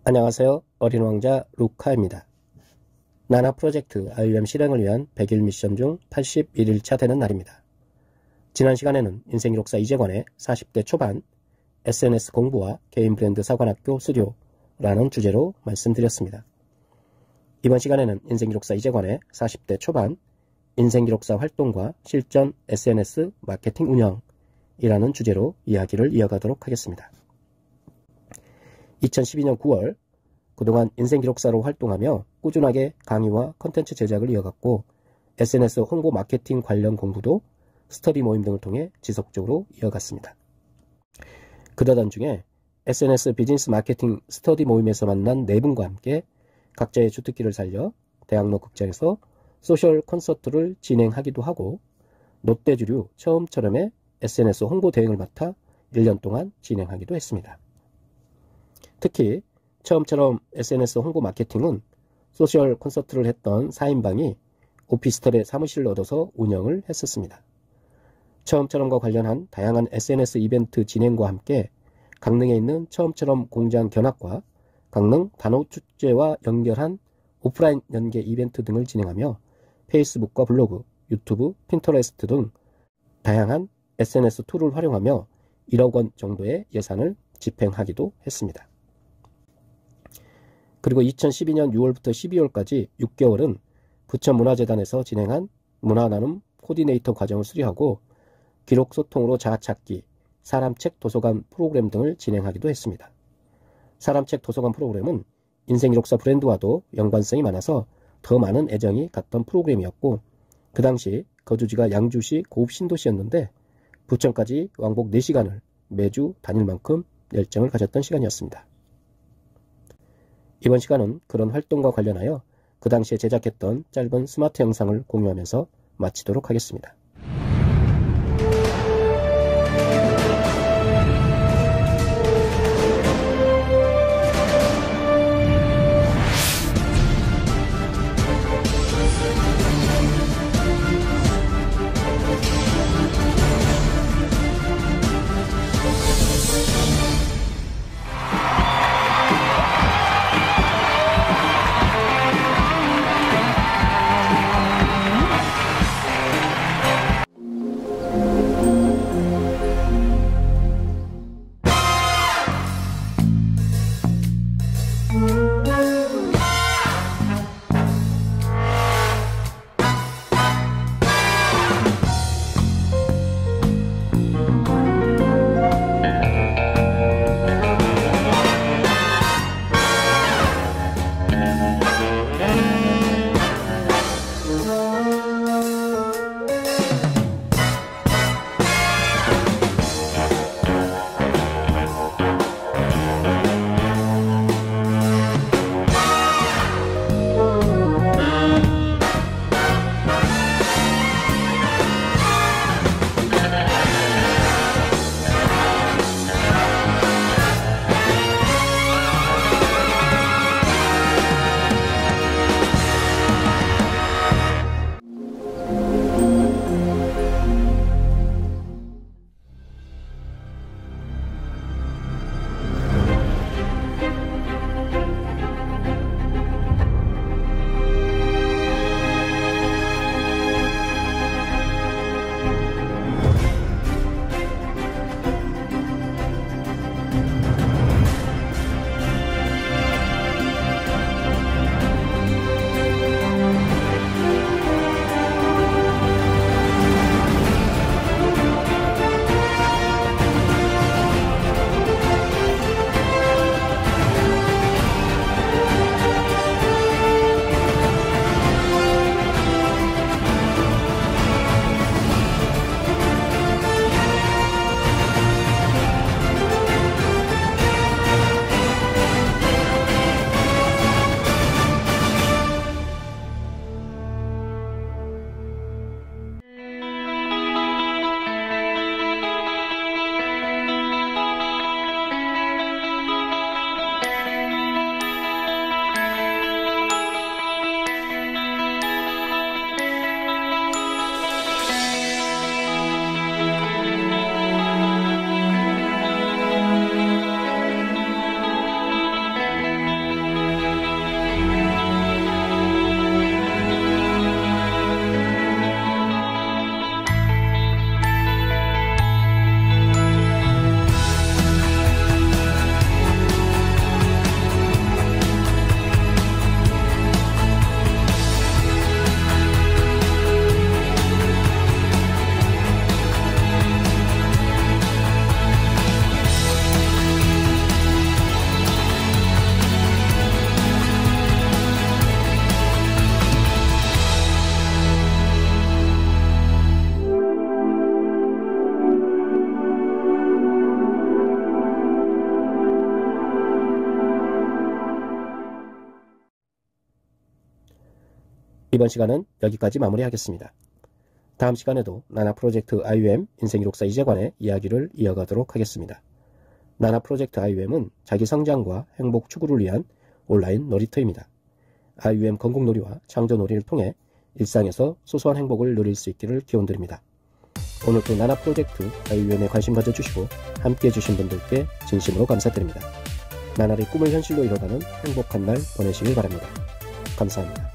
안녕하세요. 어린 왕자 루카입니다. 나나 프로젝트 IOM 실행을 위한 100일 미션 중 81일차 되는 날입니다. 지난 시간에는 인생기록사 이재관의 40대 초반 SNS 공부와 개인 브랜드 사관학교 수료라는 주제로 말씀드렸습니다. 이번 시간에는 인생기록사 이재관의 40대 초반 인생기록사 활동과 실전 SNS 마케팅 운영이라는 주제로 이야기를 이어가도록 하겠습니다. 2012년 9월 그동안 인생기록사로 활동하며 꾸준하게 강의와 컨텐츠 제작을 이어갔고 SNS 홍보 마케팅 관련 공부도 스터디 모임 등을 통해 지속적으로 이어갔습니다. 그러던 중에 SNS 비즈니스 마케팅 스터디 모임에서 만난 네 분과 함께 각자의 주특기를 살려 대학로 극장에서 소셜 콘서트를 진행하기도 하고 롯데주류 처음처럼의 SNS 홍보 대행을 맡아 1년 동안 진행하기도 했습니다. 특히 처음처럼 SNS 홍보 마케팅은 소셜 콘서트를 했던 4인방이 오피스텔에 사무실을 얻어서 운영을 했었습니다. 처음처럼과 관련한 다양한 SNS 이벤트 진행과 함께 강릉에 있는 처음처럼 공장 견학과 강릉 단오 축제와 연결한 오프라인 연계 이벤트 등을 진행하며 페이스북과 블로그, 유튜브, 핀터레스트 등 다양한 SNS 툴을 활용하며 1억 원 정도의 예산을 집행하기도 했습니다. 그리고 2012년 6월부터 12월까지 6개월은 부천문화재단에서 진행한 문화나눔 코디네이터 과정을 수료하고 기록 소통으로 자아찾기, 사람책 도서관 프로그램 등을 진행하기도 했습니다. 사람책 도서관 프로그램은 인생기록사 브랜드와도 연관성이 많아서 더 많은 애정이 갔던 프로그램이었고 그 당시 거주지가 양주시 고읍 신도시였는데 부천까지 왕복 4시간을 매주 다닐 만큼 열정을 가졌던 시간이었습니다. 이번 시간은 그런 활동과 관련하여 그 당시에 제작했던 짧은 스마트 영상을 공유하면서 마치도록 하겠습니다. 이번 시간은 여기까지 마무리하겠습니다. 다음 시간에도 나나 프로젝트 IUM 인생기록사 2재관의 이야기를 이어가도록 하겠습니다. 나나 프로젝트 IUM은 자기 성장과 행복 추구를 위한 온라인 놀이터입니다. IUM 건국놀이와 창조놀이를 통해 일상에서 소소한 행복을 누릴 수 있기를 기원드립니다. 오늘도 나나 프로젝트 IUM에 관심 가져주시고 함께해 주신 분들께 진심으로 감사드립니다. 나날이 꿈을 현실로 이뤄가는 행복한 날 보내시길 바랍니다. 감사합니다.